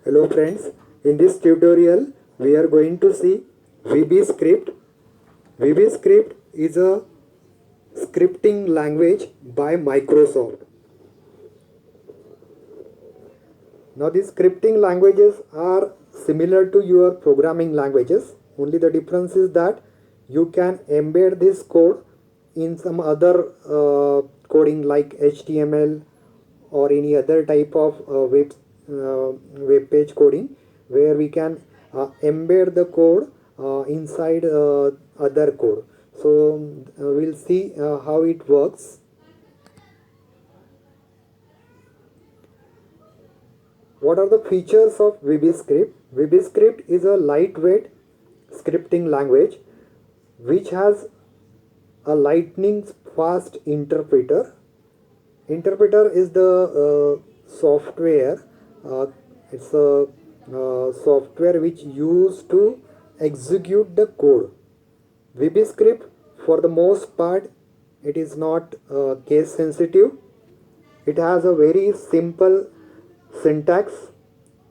Hello friends, in this tutorial we are going to see VB Script. VB Script is a scripting language by Microsoft. Now these scripting languages are similar to your programming languages, only the difference is that you can embed this code in some other coding like HTML or any other type of web page coding, where we can embed the code inside other code. So we'll see how it works. What are the features of VBScript? VBScript is a lightweight scripting language which has a lightning fast interpreter. Interpreter is the software. It's a software which used to execute the code. VBScript, for the most part, it is not case sensitive. It has a very simple syntax,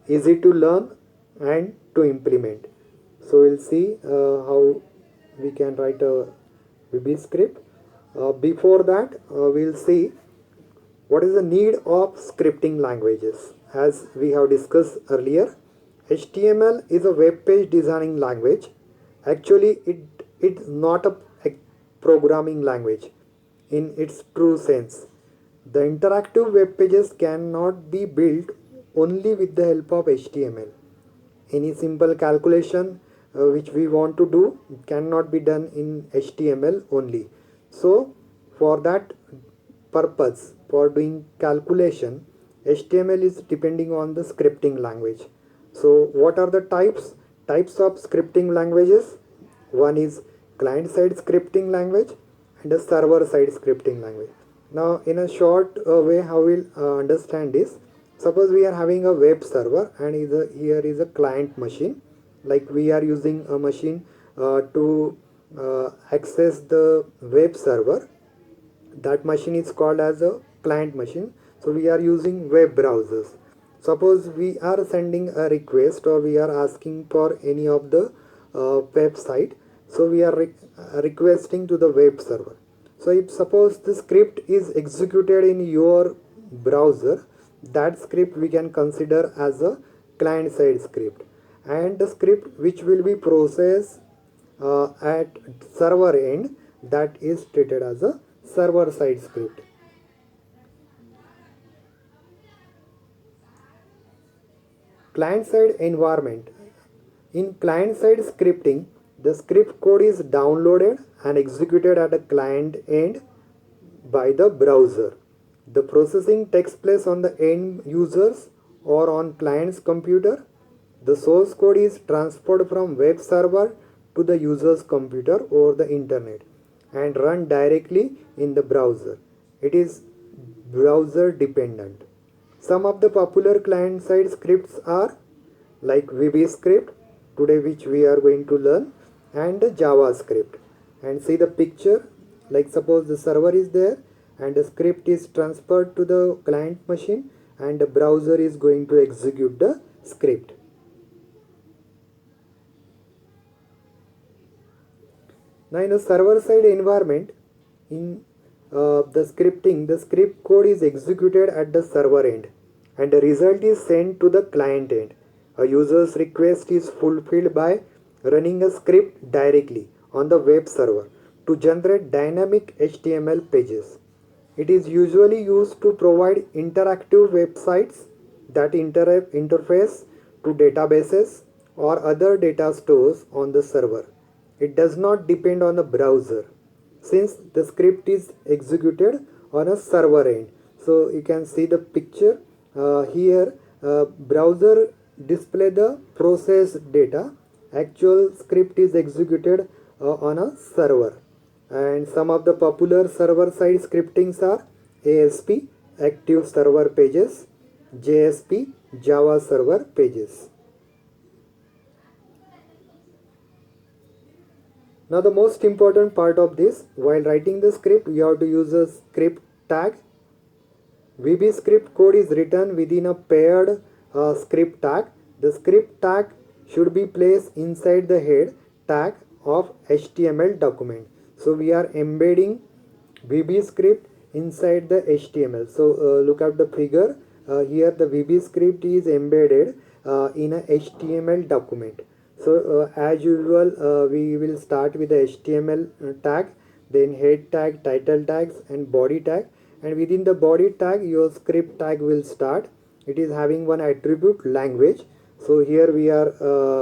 easy to learn and to implement. So we'll see how we can write a VB script. Before that, we'll see what is the need of scripting languages. As we have discussed earlier, HTML is a web page designing language. Actually, it's not a programming language in its true sense. The interactive web pages cannot be built only with the help of HTML. Any simple calculation which we want to do cannot be done in HTML only. So for that purpose, for doing calculation, HTML is depending on the scripting language. So what are the types of scripting languages? One is client side scripting language and a server side scripting language. Now in a short way, how we'll understand this: suppose we are having a web server and here is a client machine. Like we are using a machine to access the web server. That machine is called as a client machine. So we are using web browsers. Suppose we are sending a request or we are asking for any of the website. So we are requesting to the web server. So if suppose the script is executed in your browser, that script we can consider as a client side script, and the script which will be processed at server end, that is treated as a server side script. Client side environment. In client side scripting, the script code is downloaded and executed at a client end by the browser. The processing takes place on the end users or on client's computer. The source code is transferred from web server to the user's computer over the internet and run directly in the browser. It is browser dependent. Some of the popular client side scripts are like VB script, today which we are going to learn, and JavaScript. And see the picture, like suppose the server is there and the script is transferred to the client machine and the browser is going to execute the script. Now in a server side environment, in the scripting, the script code is executed at the server end and the result is sent to the client end. A user's request is fulfilled by running a script directly on the web server to generate dynamic HTML pages. It is usually used to provide interactive websites that interface to databases or other data stores on the server. It does not depend on the browser since the script is executed on a server end. So you can see the picture here. Browser display the processed data. Actual script is executed on a server. And some of the popular server side scriptings are ASP, Active Server Pages, JSP, Java Server Pages. Now the most important part of this, while writing the script, you have to use a script tag. VB script code is written within a paired script tag The script tag should be placed inside the head tag of HTML document. So we are embedding VB script inside the HTML. So look at the figure. Here the VB script is embedded in a HTML document. So as usual, we will start with the HTML tag, then head tag, title tags, and body tag. And within the body tag, your script tag will start. It is having one attribute, language. So here we are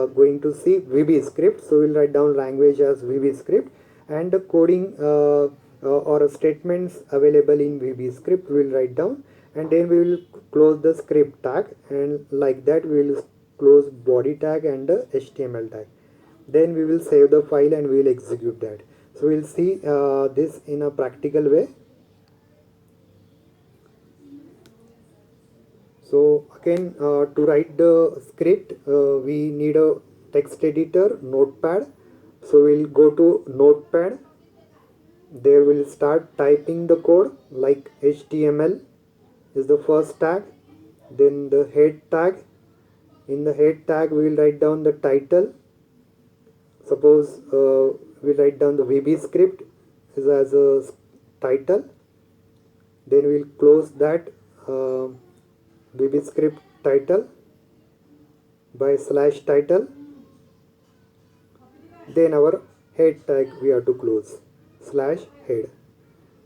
going to see VB script. So we'll write down language as VB script, and the coding or statements available in VB script we will write down, and then we will close the script tag, and like that we will close body tag and the HTML tag. Then we will save the file and we will execute that. So we'll see this in a practical way. So again, to write the script, we need a text editor, notepad. So we'll go to notepad. There we'll start typing the code, like HTML is the first tag, then the head tag. In the head tag we will write down the title. Suppose we write down the VB script is as a title. Then we will close that VB script title by /title. Then our head tag we have to close /head.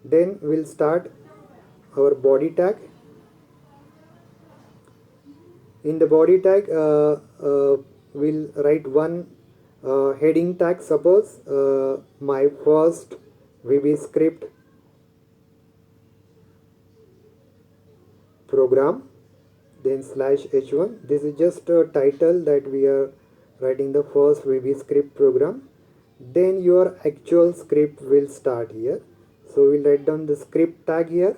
Then we'll start our body tag. In the body tag we'll write one heading tag. Suppose my first VB script program, then /h1. This is just a title that we are writing the first VB script program. Then your actual script will start here. So we'll write down the script tag here,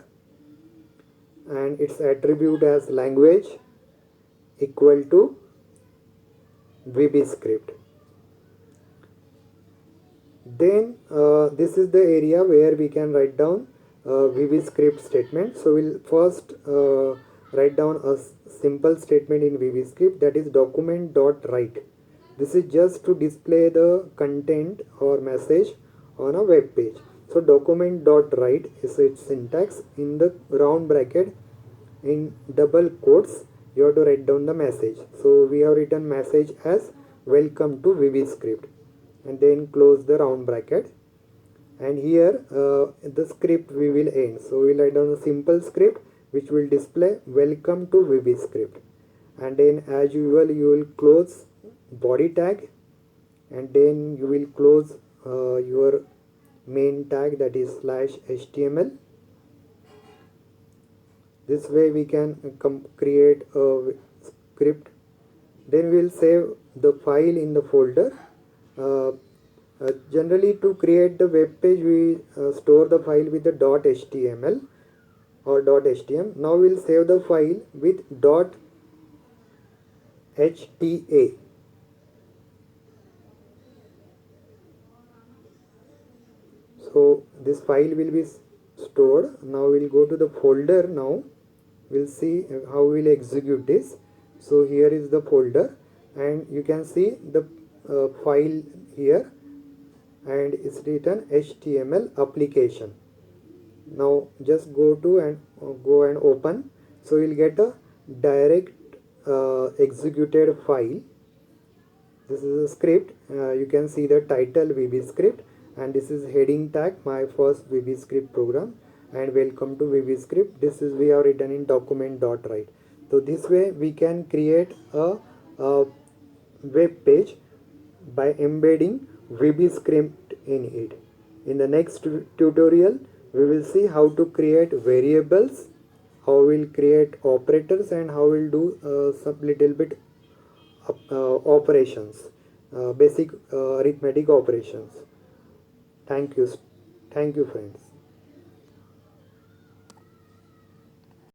and its attribute as language equal to VB script. Then this is the area where we can write down VB script statement. So we'll first write down a simple statement in VB script, that is document.write. This is just to display the content or message on a web page. So document.write is its syntax. In the round bracket, in double quotes, you have to write down the message. So we have written message as welcome to VB script, and then close the round bracket. And here the script we will end. So we will write down a simple script which will display welcome to VB script, and then as usual you will close body tag, and then you will close your main tag, that is /html. This way we can create a script. Then we will save the file in the folder. Generally, to create the web page, we store the file with the .html or .htm. Now we will save the file with .hta. So this file will be stored. Now we will go to the folder. Now we'll see how we will execute this. So here is the folder, and you can see the file here, and it's written HTML application. Now just go and open. So you'll get a direct executed file. This is a script. You can see the title VB script, and this is heading tag, my first VB script program, and welcome to VB script. This is we have written in document.write. So this way we can create a web page by embedding VB script in it. In the next tutorial we will see how to create variables, how we'll create operators, and how we'll do some little bit operations, basic arithmetic operations. Thank you friends.